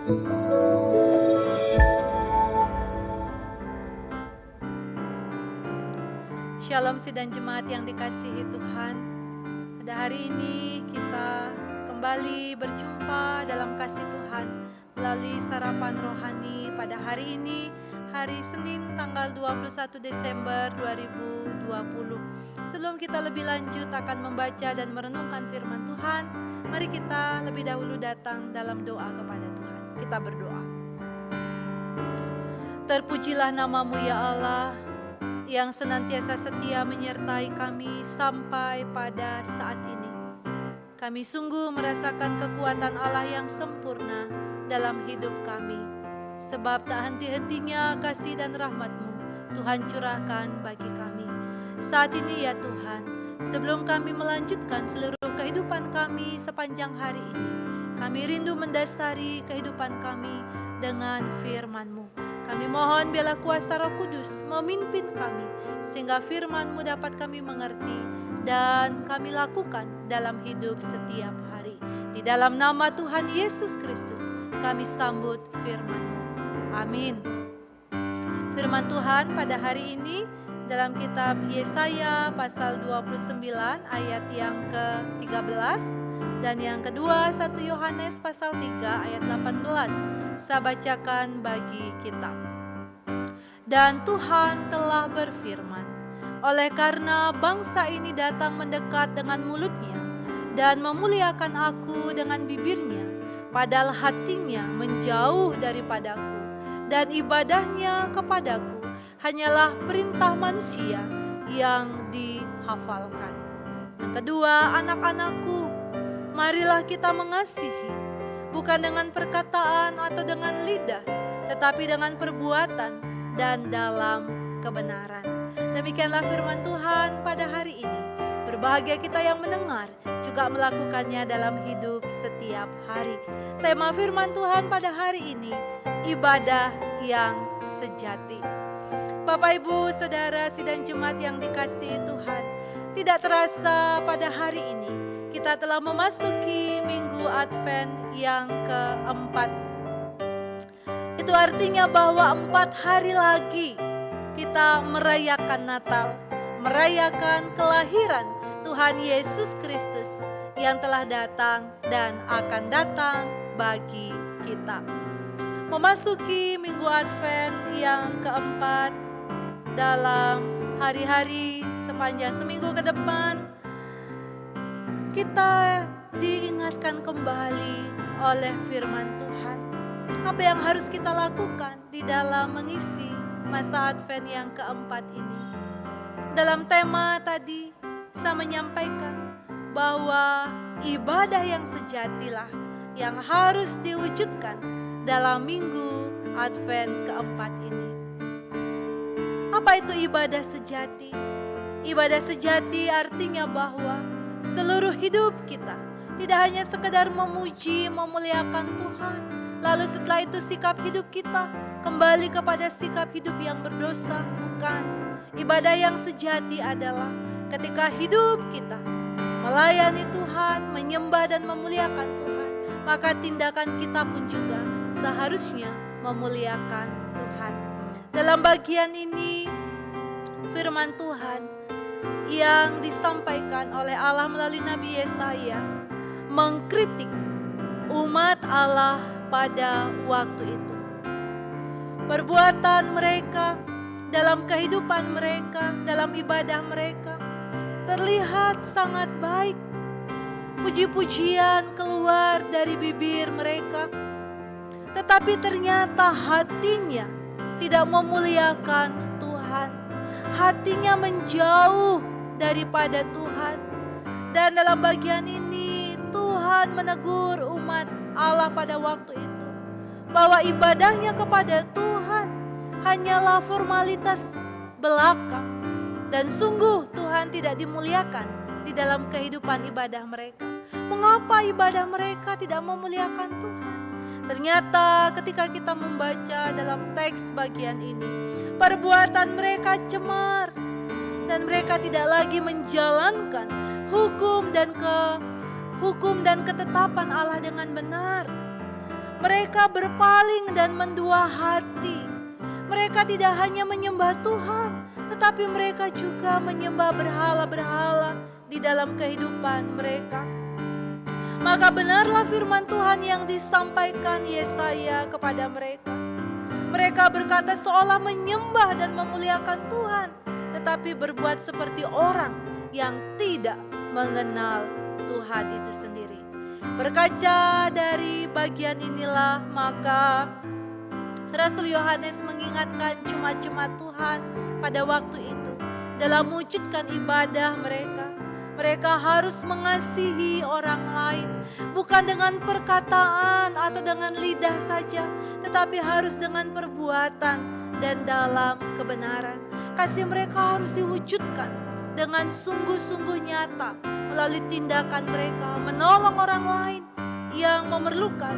Shalom sidang jemaat yang dikasihi Tuhan. Pada hari ini kita kembali berjumpa dalam kasih Tuhan melalui sarapan rohani pada hari ini, hari Senin tanggal 21 Desember 2020. Sebelum kita lebih lanjut akan membaca dan merenungkan firman Tuhan, mari kita lebih dahulu datang dalam doa kepada Tuhan. Kita berdoa. Terpujilah namamu ya Allah, yang senantiasa setia menyertai kami sampai pada saat ini. Kami sungguh merasakan kekuatan Allah yang sempurna dalam hidup kami. Sebab tak henti-hentinya kasih dan rahmat-Mu Tuhan curahkan bagi kami. Saat ini ya Tuhan, sebelum kami melanjutkan seluruh kehidupan kami sepanjang hari ini, kami rindu mendasari kehidupan kami dengan firman-Mu. Kami mohon biarlah kuasa Roh Kudus memimpin kami, sehingga firman-Mu dapat kami mengerti dan kami lakukan dalam hidup setiap hari. Di dalam nama Tuhan Yesus Kristus, kami sambut firman-Mu. Amin. Firman Tuhan pada hari ini dalam kitab Yesaya pasal 29 ayat yang ke-13 dan yang kedua 1 Yohanes pasal 3 ayat 18. Saya bacakan bagi kita. Dan Tuhan telah berfirman, oleh karena bangsa ini datang mendekat dengan mulutnya dan memuliakan aku dengan bibirnya, padahal hatinya menjauh daripadaku dan ibadahnya kepadaku hanyalah perintah manusia yang dihafalkan. Yang kedua, anak-anakku, marilah kita mengasihi, bukan dengan perkataan atau dengan lidah, tetapi dengan perbuatan dan dalam kebenaran. Demikianlah firman Tuhan pada hari ini. Berbahagia kita yang mendengar, juga melakukannya dalam hidup setiap hari. Tema firman Tuhan pada hari ini, ibadah yang sejati. Bapak, Ibu, Saudara, sidang jemaat yang dikasihi Tuhan, tidak terasa pada hari ini kita telah memasuki minggu Advent yang keempat. Itu artinya bahwa 4 hari lagi kita merayakan Natal, merayakan kelahiran Tuhan Yesus Kristus yang telah datang dan akan datang bagi kita. Memasuki minggu Advent yang keempat, dalam hari-hari sepanjang seminggu ke depan, kita diingatkan kembali oleh firman Tuhan. Apa yang harus kita lakukan di dalam mengisi masa Advent yang keempat ini? Dalam tema tadi, saya menyampaikan bahwa ibadah yang sejatilah yang harus diwujudkan dalam minggu Advent keempat ini. Apa itu ibadah sejati? Ibadah sejati artinya bahwa seluruh hidup kita tidak hanya sekedar memuji, memuliakan Tuhan, lalu setelah itu sikap hidup kita kembali kepada sikap hidup yang berdosa. Bukan. Ibadah yang sejati adalah ketika hidup kita melayani Tuhan, menyembah dan memuliakan Tuhan, maka tindakan kita pun juga seharusnya memuliakan Tuhan. Dalam bagian ini, firman Tuhan yang disampaikan oleh Allah melalui Nabi Yesaya mengkritik umat Allah pada waktu itu. Perbuatan mereka, dalam kehidupan mereka, dalam ibadah mereka terlihat sangat baik. Puji-pujian keluar dari bibir mereka, tetapi ternyata hatinya tidak memuliakan Tuhan. Hatinya menjauh daripada Tuhan. Dan dalam bagian ini Tuhan menegur umat Allah pada waktu itu bahwa ibadahnya kepada Tuhan hanyalah formalitas belaka. Dan sungguh Tuhan tidak dimuliakan di dalam kehidupan ibadah mereka. Mengapa ibadah mereka tidak memuliakan Tuhan? Ternyata ketika kita membaca dalam teks bagian ini, perbuatan mereka cemar dan mereka tidak lagi menjalankan hukum dan ketetapan Allah dengan benar. Mereka berpaling dan mendua hati. Mereka tidak hanya menyembah Tuhan, tetapi mereka juga menyembah berhala-berhala di dalam kehidupan mereka. Maka benarlah firman Tuhan yang disampaikan Yesaya kepada mereka. Mereka berkata seolah menyembah dan memuliakan Tuhan, tetapi berbuat seperti orang yang tidak mengenal Tuhan itu sendiri. Berkaca dari bagian inilah, maka Rasul Yohanes mengingatkan jemaat-jemaat Tuhan pada waktu itu dalam mewujudkan ibadah mereka. Mereka harus mengasihi orang lain, bukan dengan perkataan atau dengan lidah saja, tetapi harus dengan perbuatan dan dalam kebenaran. Kasih mereka harus diwujudkan dengan sungguh-sungguh nyata melalui tindakan mereka, menolong orang lain yang memerlukan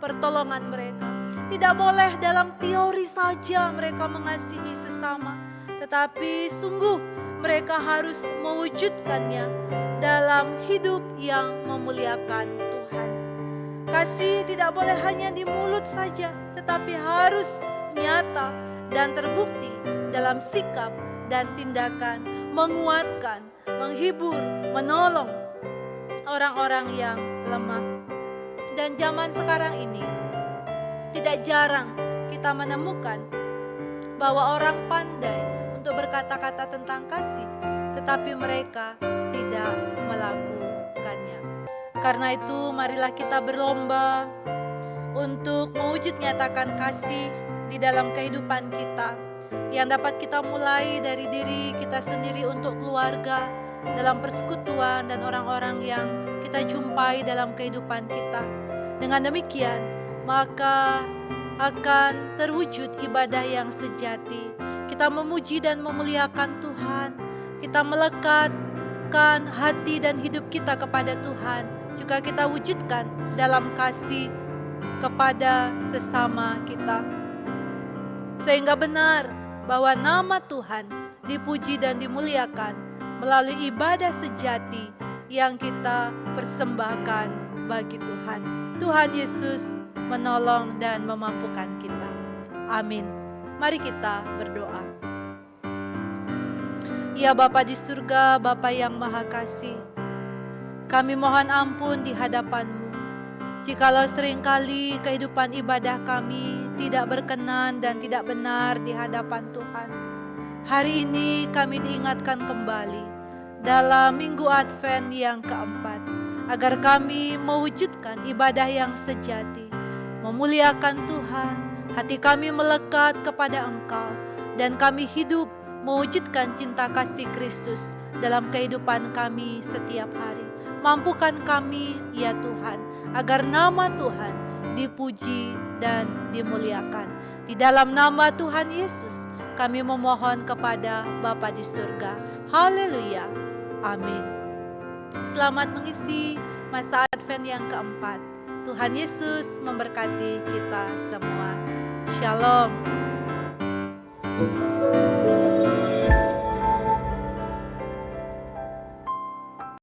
pertolongan mereka. Tidak boleh dalam teori saja mereka mengasihi sesama, tetapi sungguh mereka harus mewujudkannya dalam hidup yang memuliakan Tuhan. Kasih tidak boleh hanya di mulut saja, tetapi harus nyata dan terbukti dalam sikap dan tindakan, menguatkan, menghibur, menolong orang-orang yang lemah. Dan zaman sekarang ini tidak jarang kita menemukan bahwa orang pandai untuk berkata-kata tentang kasih, tetapi mereka tidak melakukannya. Karena itu marilah kita berlomba untuk mewujud nyatakan kasih di dalam kehidupan kita, yang dapat kita mulai dari diri kita sendiri untuk keluarga, dalam persekutuan dan orang-orang yang kita jumpai dalam kehidupan kita. Dengan demikian, maka akan terwujud ibadah yang sejati. Kita memuji dan memuliakan Tuhan. Kita melekatkan hati dan hidup kita kepada Tuhan. Juga kita wujudkan dalam kasih kepada sesama kita. Sehingga benar bahwa nama Tuhan dipuji dan dimuliakan melalui ibadah sejati yang kita persembahkan bagi Tuhan. Tuhan Yesus menolong dan memampukan kita. Amin. Mari kita berdoa. Ya Bapa di surga, Bapa yang Maha Kasih, kami mohon ampun di hadapan-Mu jikalau seringkali kehidupan ibadah kami tidak berkenan dan tidak benar di hadapan Tuhan. Hari ini kami diingatkan kembali dalam Minggu Advent yang keempat, agar kami mewujudkan ibadah yang sejati, memuliakan Tuhan, hati kami melekat kepada Engkau, dan kami hidup mewujudkan cinta kasih Kristus dalam kehidupan kami setiap hari. Mampukan kami, ya Tuhan, agar nama Tuhan dipuji dan dimuliakan. Di dalam nama Tuhan Yesus, kami memohon kepada Bapa di surga. Haleluya. Amin. Selamat mengisi masa Advent yang keempat. Tuhan Yesus memberkati kita semua. Shalom.